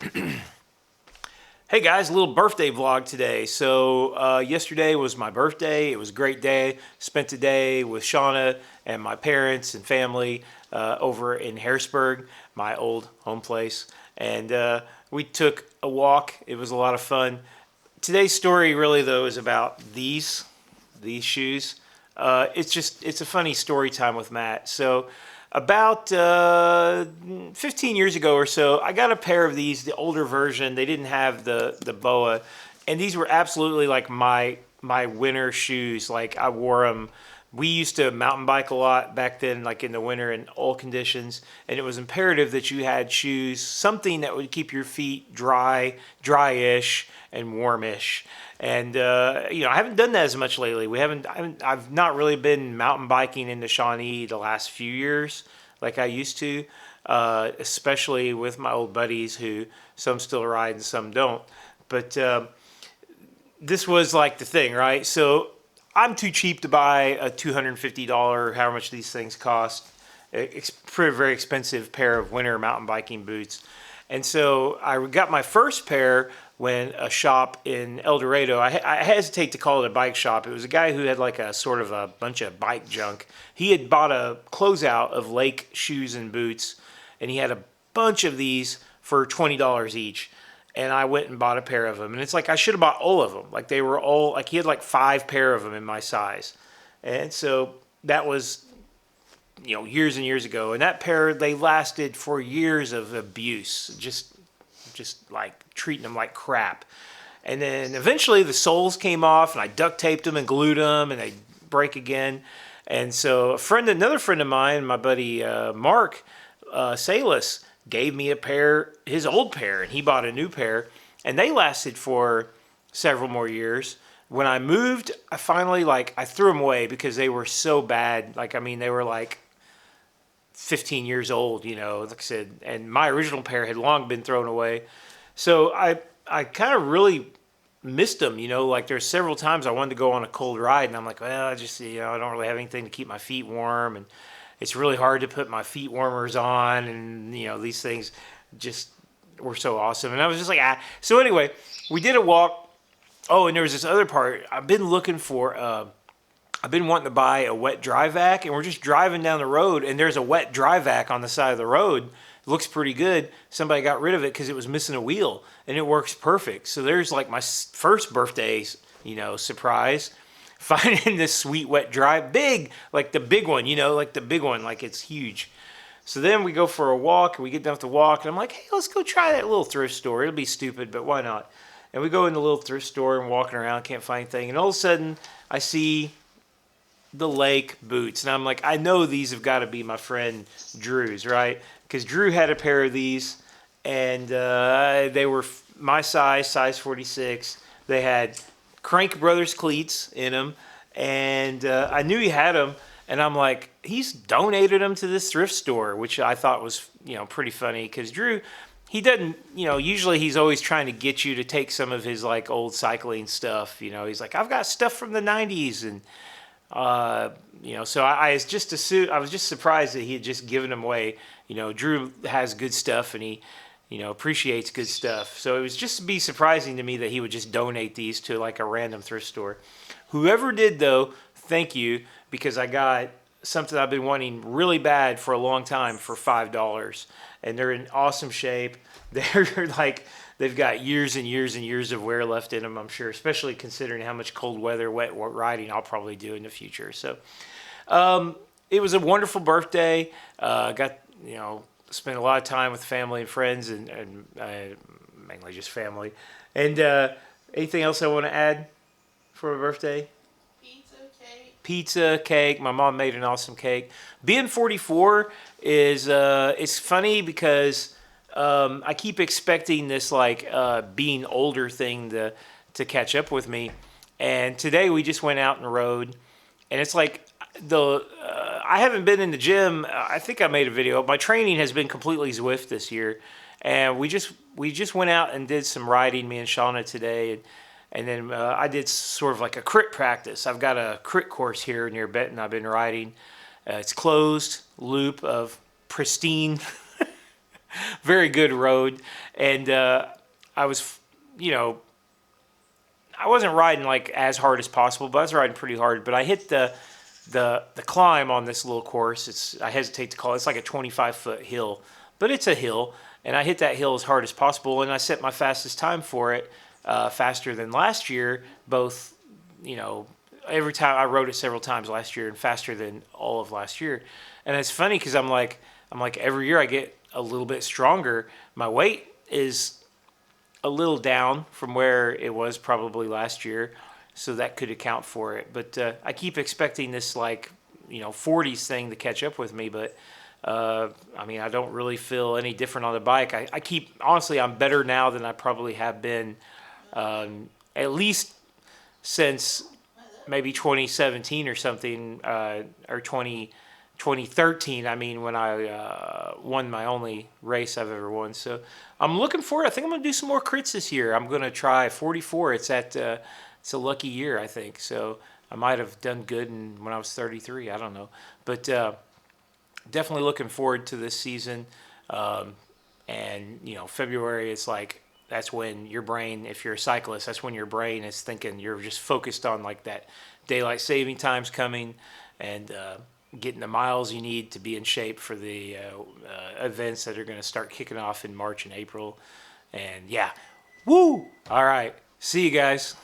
Hey guys, a little birthday vlog today. So yesterday was my birthday. It was a great day. Spent the day with Shauna and my parents and family over in Harrisburg, my old home place. And we took a walk. It was a lot of fun. Today's story really though is about these shoes. It's a funny story time with Matt. So about 15 years ago or so, I got a pair of these, the older version. They didn't have the boa, and these were absolutely like my winter shoes. Like I wore them. We used to mountain bike a lot back then, like in the winter in all conditions, and it was imperative that you had shoes, something that would keep your feet dryish, and warmish. And I haven't done that as much lately. I've not really been mountain biking in the Shawnee the last few years like I used to, especially with my old buddies who some still ride and some don't. But this was like the thing, right? So I'm too cheap to buy a $250, however much these things cost. It's pretty very expensive pair of winter mountain biking boots. And so I got my first pair when a shop in El Dorado, I hesitate to call it a bike shop. It was a guy who had like a sort of a bunch of bike junk. He had bought a closeout of Lake shoes and boots, and he had a bunch of these for $20 each. And I went and bought a pair of them. And it's like I should have bought all of them. Like they were all, like he had like 5 pair of them in my size. And so that was, years and years ago. And that pair, they lasted for years of abuse. Just like treating them like crap. And then eventually the soles came off and I duct taped them and glued them and they break again. And so another friend of mine, my buddy Mark Salis, gave me a pair, his old pair, and he bought a new pair, and they lasted for several more years. When I moved, I finally I threw them away because they were so bad. They were like 15 years old, like I said, and my original pair had long been thrown away. So I kind of really missed them, like there's several times I wanted to go on a cold ride and I'm like, well, I just, I don't really have anything to keep my feet warm, and it's really hard to put my feet warmers on, and these things just were so awesome. And I was just like, ah. So anyway, we did a walk. Oh, and there was this other part. I've been wanting to buy a wet dry vac, and we're just driving down the road, and there's a wet dry vac on the side of the road. It looks pretty good. Somebody got rid of it because it was missing a wheel, and it works perfect. So there's like my first birthday, surprise, finding this sweet wet dry, big, like the big one, like the big one, like it's huge. So then we go for a walk, and we get done with the walk, and I'm like, hey, let's go try that little thrift store. It'll be stupid, but why not? And we go in the little thrift store and walking around, can't find anything, and all of a sudden I see the Lake boots, and I'm like, I know these have got to be my friend Drew's, right? Because Drew had a pair of these, and they were my size 46. They had Crank Brothers cleats in them, and I knew he had them, and I'm like, he's donated them to this thrift store, which I thought was pretty funny, because Drew, he doesn't, usually he's always trying to get you to take some of his like old cycling stuff. He's like, I've got stuff from the 90s, and so I was just surprised that he had just given them away. Drew has good stuff, and he appreciates good stuff. So it was just be surprising to me that he would just donate these to like a random thrift store. Whoever did though, thank you, because I got something I've been wanting really bad for a long time for $5, and they're in awesome shape. They're like, they've got years and years and years of wear left in them, I'm sure, especially considering how much cold weather, wet riding I'll probably do in the future. So it was a wonderful birthday. Got, spent a lot of time with family and friends, and mainly just family. And anything else I want to add for my birthday? Pizza, cake. My mom made an awesome cake. Being 44 is, it's funny because I keep expecting this being older thing to catch up with me. And today we just went out and rode, and it's like I haven't been in the gym. I think I made a video. My training has been completely Zwift this year, and we just went out and did some riding, me and Shauna today, and then I did sort of like a crit practice. I've got a crit course here near Benton I've been riding. It's closed loop of pristine very good road, and I was, you know, I wasn't riding like as hard as possible, but I was riding pretty hard. But I hit the climb on this little course. I hesitate to call it. It's like a 25-foot hill, but it's a hill, and I hit that hill as hard as possible, and I set my fastest time for it, faster than last year. Both, you know, every time I rode it several times last year, and faster than all of last year. And it's funny because I'm like every year I get a little bit stronger. My weight is a little down from where it was probably last year, so that could account for it. But I keep expecting this, like, you know, 40s thing to catch up with me, but I mean, I don't really feel any different on the bike. I keep, honestly, I'm better now than I probably have been, at least since maybe 2017 or something, or 2013. I mean, when I won my only race I've ever won. So I'm looking forward. I think I'm going to do some more crits this year. I'm going to try 44. It's a lucky year, I think. So I might have done good when I was 33. I don't know. But definitely looking forward to this season. And, you know, February, it's like, that's when your brain, if you're a cyclist, that's when your brain is thinking, you're just focused on like that daylight saving time's coming, and getting the miles you need to be in shape for the events that are going to start kicking off in March and April. And yeah, woo! All right. See you guys.